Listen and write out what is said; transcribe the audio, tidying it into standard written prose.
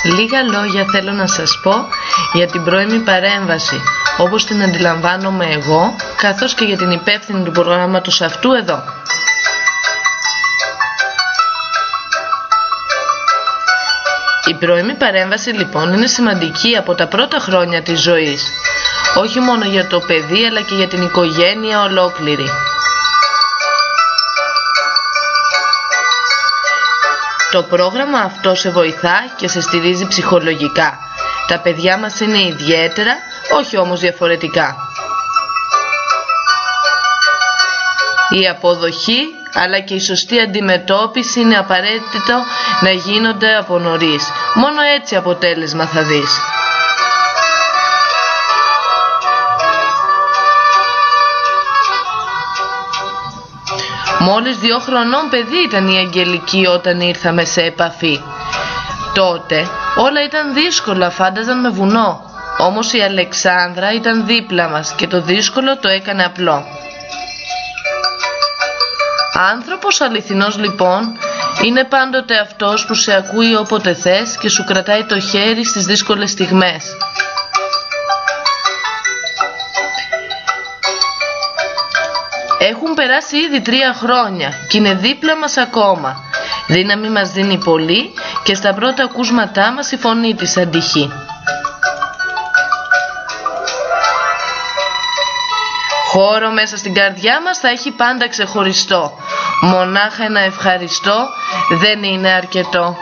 Λίγα λόγια θέλω να σας πω για την πρώιμη παρέμβαση, όπως την αντιλαμβάνομαι εγώ, καθώς και για την υπεύθυνη του προγράμματος αυτού εδώ. Η πρώιμη παρέμβαση λοιπόν είναι σημαντική από τα πρώτα χρόνια της ζωής, όχι μόνο για το παιδί αλλά και για την οικογένεια ολόκληρη. Το πρόγραμμα αυτό σε βοηθά και σε στηρίζει ψυχολογικά. Τα παιδιά μας είναι ιδιαίτερα, όχι όμως διαφορετικά. Η αποδοχή αλλά και η σωστή αντιμετώπιση είναι απαραίτητο να γίνονται από νωρίς. Μόνο έτσι αποτέλεσμα θα δεις. Μόλις 2 χρονών παιδί ήταν η Αγγελική όταν ήρθαμε σε επαφή. Τότε όλα ήταν δύσκολα, φάνταζαν με βουνό. Όμως η Αλεξάνδρα ήταν δίπλα μας και το δύσκολο το έκανε απλό. Άνθρωπος αληθινός λοιπόν είναι πάντοτε αυτός που σε ακούει όποτε θες και σου κρατάει το χέρι στις δύσκολες στιγμές. Έχουν περάσει ήδη 3 χρόνια και είναι δίπλα μας ακόμα. Δύναμη μας δίνει πολύ και στα πρώτα ακούσματά μας η φωνή της αντυχεί. Χώρο μέσα στην καρδιά μας θα έχει πάντα ξεχωριστό. Μονάχα ένα ευχαριστώ δεν είναι αρκετό.